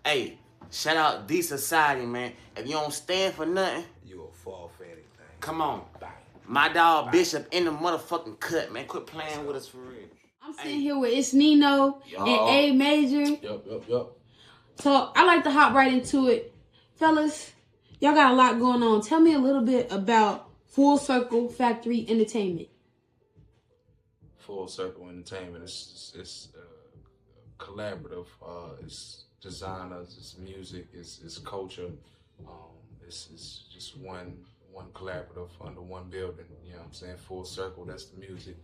Hey, shout out D Society, man. If you don't stand for nothing, you will fall for anything. Come on. Bye. My dog Bishop in the motherfucking cut, man. Quit playing with us for real. I'm sitting here with Itss Nino and A Major. Yup. So I like to hop right into it. Fellas, y'all got a lot going on. Tell me a little bit about Full Circle Factory Entertainment. Full Circle Entertainment is collaborative. It's designers, it's music, it's culture. It's just one collaborative under one building. You know what I'm saying? Full Circle, that's the music.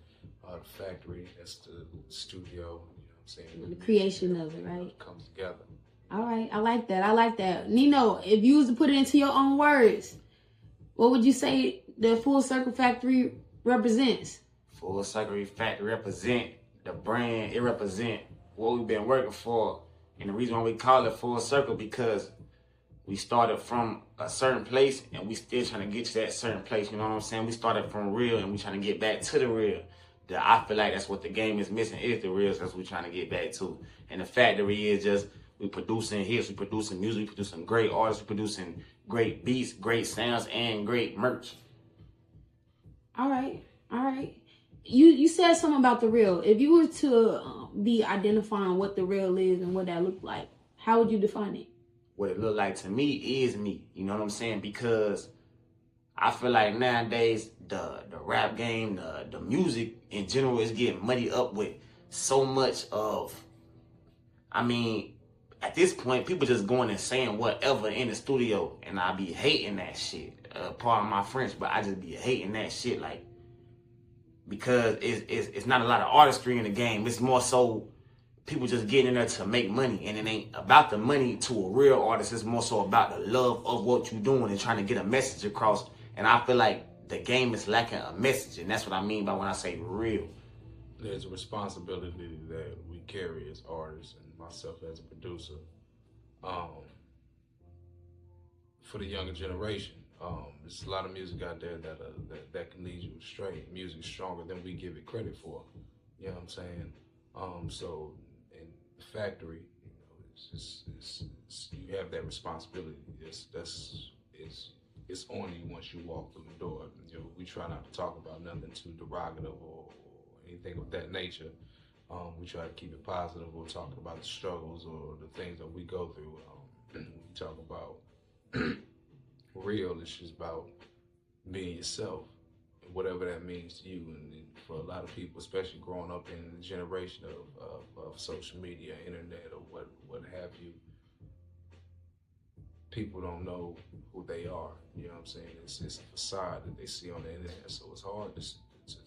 The factory, that's the studio. You know what I'm saying? The creation of it, right? Comes together. All right, I like that. Nino, if you was to put it into your own words, what would you say the Full Circle Factory represents? Full Circle Factory represent the brand. It represent what we've been working for. And the reason why we call it Full Circle, because we started from a certain place and we still trying to get to that certain place. You know what I'm saying? We started from real and we trying to get back to the real. I feel like that's what the game is missing, is the real. That's what we're trying to get back to. And the factory is just, we producing hits, we producing music, we producing great artists, we producing great beats, great sounds, and great merch. All right. You said something about the real. If you were to be identifying what the real is and what that looked like, how would you define it? What it look like to me is me. You know what I'm saying? Because I feel like nowadays the rap game, the music in general is getting muddied up with so much of, at this point, people just going and saying whatever in the studio, and I be hating that shit. Pardon my French, but I just be hating that shit, like, because it's not a lot of artistry in the game. It's more so people just getting in there to make money, and it ain't about the money to a real artist. It's more so about the love of what you're doing and trying to get a message across. And I feel like the game is lacking a message, and that's what I mean by when I say real. There's a responsibility that we carry as artists, and myself as a producer, for the younger generation. There's a lot of music out there that can lead you astray. Music stronger than we give it credit for. You know what I'm saying? So in the factory, you have that responsibility. It's on you once you walk through the door. You know, we try not to talk about nothing too derogative or anything of that nature. We try to keep it positive. We're talking about the struggles or the things that we go through. We talk about real. It's just about being yourself, whatever that means to you. And for a lot of people, especially growing up in the generation of social media, internet, or what have you, people don't know who they are. You know what I'm saying? It's a facade that they see on the internet, so it's hard to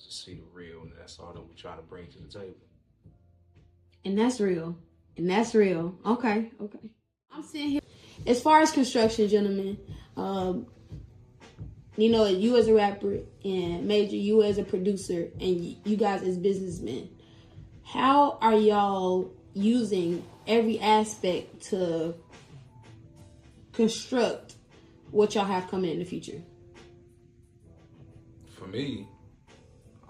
see the real, and that's all that we're trying to bring to the table. And that's real. Okay. I'm sitting here. As far as construction, gentlemen, you as a rapper and Major, you as a producer, and you guys as businessmen, how are y'all using every aspect to construct what y'all have coming in the future? For me,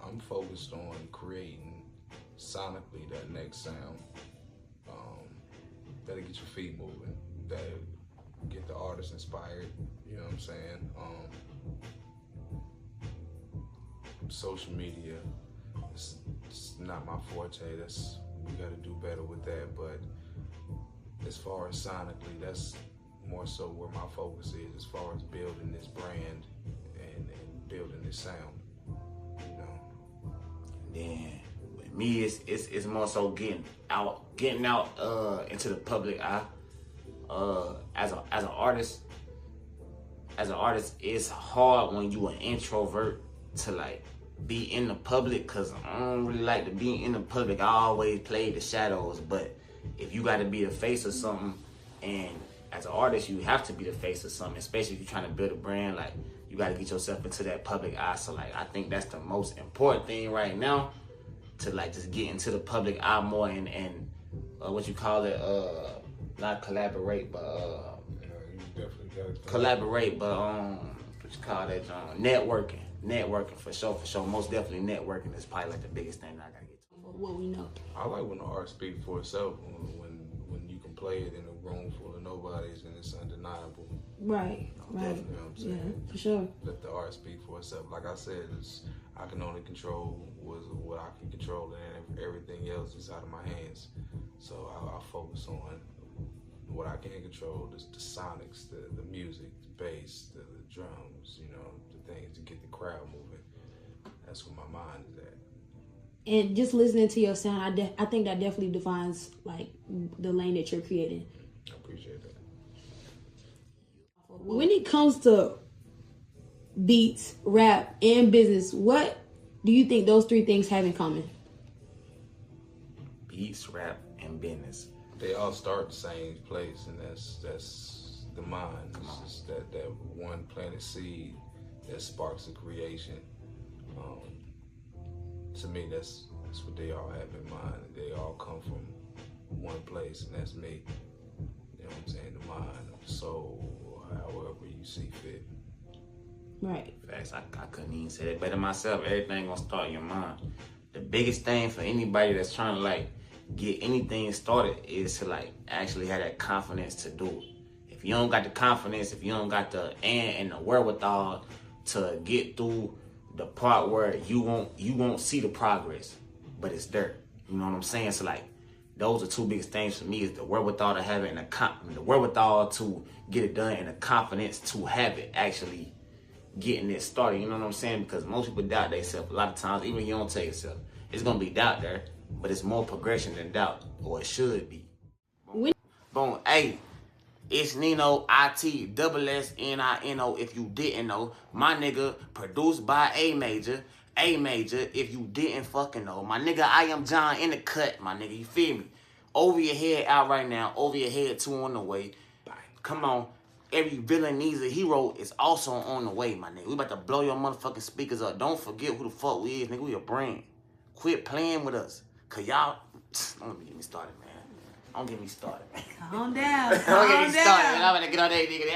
I'm focused on creating sonically that next sound that'll get your feet moving, that'll get the artist inspired. You know what I'm saying? Social media, it's not my forte. We gotta do better with that. But as far as sonically, that's more so where my focus is, as far as building this brand and building this sound. You know. Then with me, it's more so getting out into the public eye. As an artist, it's hard when you an introvert to like be in the public, cause I don't really like to be in the public. I always play the shadows. But if you got to be the face of something, and as an artist, you have to be the face of something, especially if you're trying to build a brand. Like, you got to get yourself into that public eye. So like, I think that's the most important thing right now, to like just get into the public eye more and what you call it, not collaborate, but you definitely gotta collaborate, but what you call that, networking for sure. Most definitely networking is probably like the biggest thing I gotta get to. What we know. I like when the art speaks for itself, when you can play it in a room full of it's undeniable. Right. You know what I'm saying? Yeah, for sure. Let the art speak for itself. Like I said, I can only control what I can control, and everything else is out of my hands. So I focus on what I can control, the sonics, the music, the bass, the drums, you know, the things to get the crowd moving. That's where my mind is at. And just listening to your sound, I think that definitely defines like the lane that you're creating. I appreciate that. When it comes to beats, rap, and business, what do you think those three things have in common? Beats, rap, and business. They all start the same place, and that's the mind. It's just that one planted seed that sparks the creation. To me, that's what they all have in mind. They all come from one place, and that's me. You know what I'm saying? The mind, the soul, however you see fit. Right. Facts. I couldn't even say it better myself. Everything gonna start in your mind. The biggest thing for anybody that's trying to like get anything started is to like actually have that confidence to do it. If you don't got the confidence, if you don't got the and the wherewithal to get through the part where you won't see the progress, but it's there. You know what I'm saying? So like those are two biggest things for me: is the wherewithal to have it and the wherewithal to get it done, and the confidence to have it actually getting it started. You know what I'm saying? Because most people doubt themselves a lot of times. Even if you don't tell yourself, it's gonna be doubt there, but it's more progression than doubt, or it should be. Boom. Hey, Itss Nino, ItssNino. If you didn't know, my nigga, produced by A Major. A Major, if you didn't fucking know. My nigga, I Am John in the cut, my nigga. You feel me? Over Your Head out right now. Over Your Head 2 on the way. Come on. Every villain needs a hero is also on the way, my nigga. We about to blow your motherfucking speakers up. Don't forget who the fuck we is, nigga. We a brand. Quit playing with us. Cause y'all, don't get me started, man. Don't get me started, man. Calm down. Don't get me started, man. I'm gonna get on that nigga.